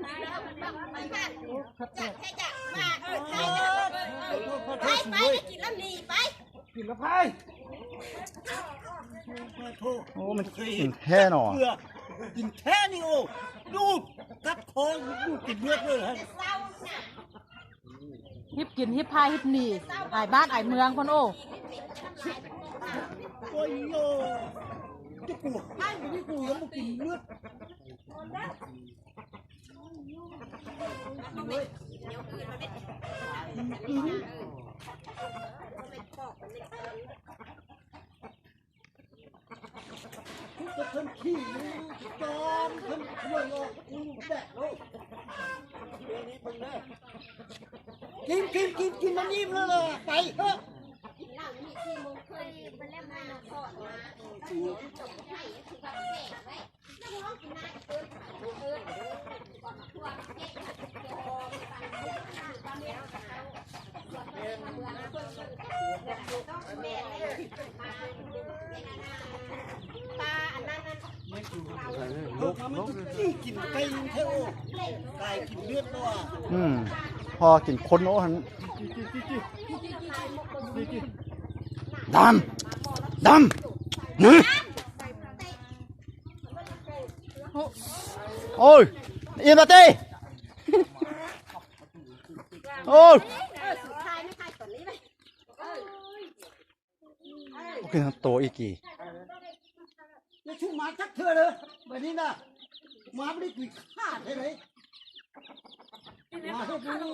กินแล้วหนีไปกินแล้วไปโอ้มันกินแค่หนอกินแค่นี่โอ้ดูกัดคอดูกินเลือดเลยฮะฮิบกินฮิบพายฮิบหนีไอ้บ้านไอ้เมืองคนโอ้โอ้ยโย่จะกูให้ไม่กูยังมากินเลือดทุกคนขี้จอมคนรวยออกกูแดกเลยกินมันยิ้มแล้วเลยไปเถอะกินไก่เท่าไก่กินเลือดด้วยพอกินคนโอ้หันดำโอ้ยอินปาตี้โอ้ยโอเคครับโตอีกกี่จะชุ่มมาทักเธอเลยแบบนี้นะมาไม่ได้กินข้าใช่ไหมมาให้ดู